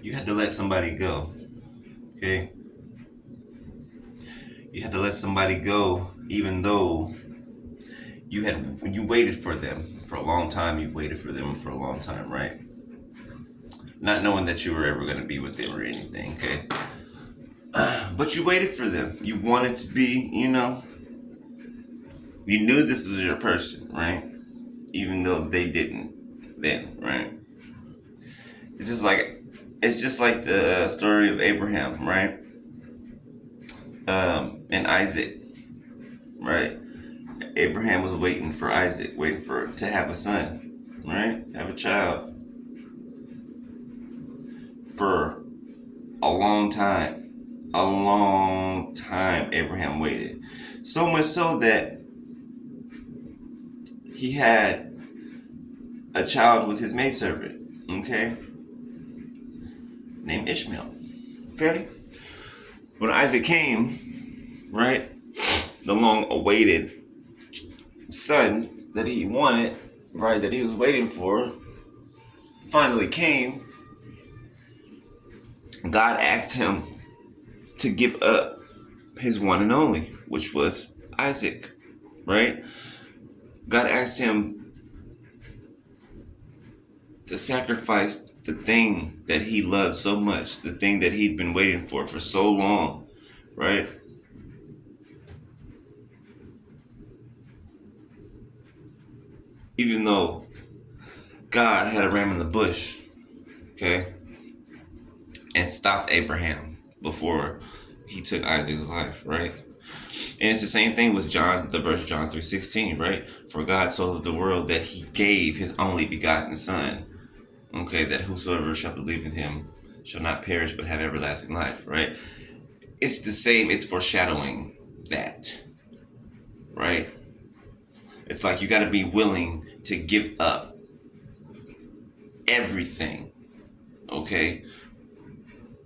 You had to let somebody go. Okay? You had to let somebody go even though you waited for them for a long time. You waited for them for a long time, right? Not knowing that you were ever going to be with them or anything, okay? But you waited for them. You wanted to be, you knew this was your person, right? Even though they didn't then, right? It's just like it's just like the story of Abraham, right? And Isaac, right? Abraham was waiting for Isaac, waiting for to have a son, right? Have a child for a long time. A long time Abraham waited. So much so that he had a child with his maidservant, okay? Named Ishmael. Okay? When Isaac came, right? The long awaited son that he wanted, right, that he was waiting for, finally came. God asked him to give up his one and only, which was Isaac, right? God asked him to sacrifice the thing that he loved so much, the thing that he'd been waiting for so long, right? Even though God had a ram in the bush, okay, and stopped Abraham before he took Isaac's life, right? And it's the same thing with John, the verse John 3:16, right? For God so loved the world that he gave his only begotten son, okay, that whosoever shall believe in him shall not perish but have everlasting life, right? It's the same, it's foreshadowing that, right? It's like you got to be willing to give up everything, okay?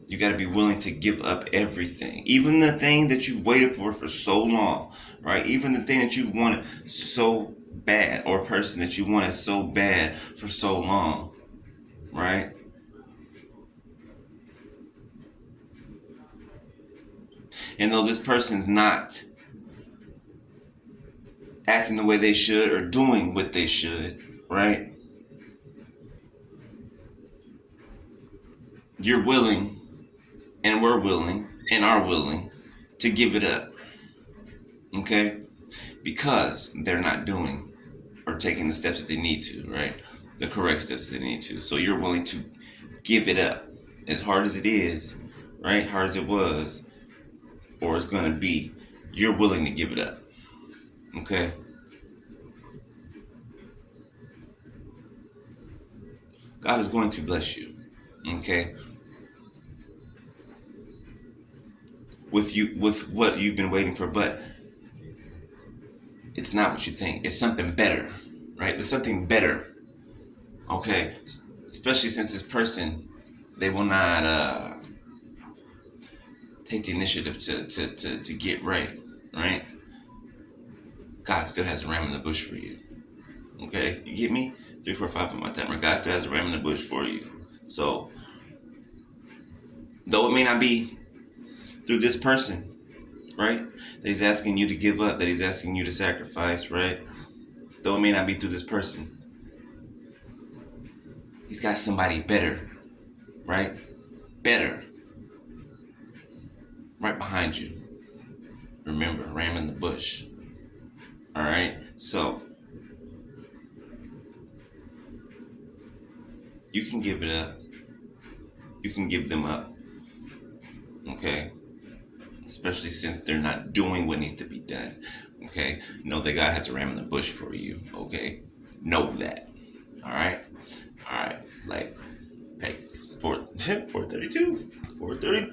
You got to be willing to give up everything. Even the thing that you waited for so long, right? Even the thing that you wanted so bad, or a person that you wanted so bad for so long, right? And though this person's not acting the way they should or doing what they should, right? You're willing, and we're willing, and are willing to give it up, okay? Because they're not doing or taking the steps that they need to, right? The correct steps that they need to. So you're willing to give it up, as hard as it is, right? Hard as it was, or it's going to be. You're willing to give it up, okay? God is going to bless you, okay? With what you've been waiting for, but it's not what you think. It's something better, right? There's something better, okay? Especially since this person, they will not take the initiative to get right, right? God still has a ram in the bush for you, okay? You get me? 3, 4, 5 on my timer. God still has a ram in the bush for you. So, though it may not be through this person, right? That he's asking you to give up, that he's asking you to sacrifice, right? Though it may not be through this person, he's got somebody better, right? Better. Right behind you. Remember, ram in the bush. All right? So, you can give it up. You can give them up. Okay? Especially since they're not doing what needs to be done. Okay? Know that God has a ram in the bush for you. Okay? Know that. All right? All right. Like, pace. 432. 430.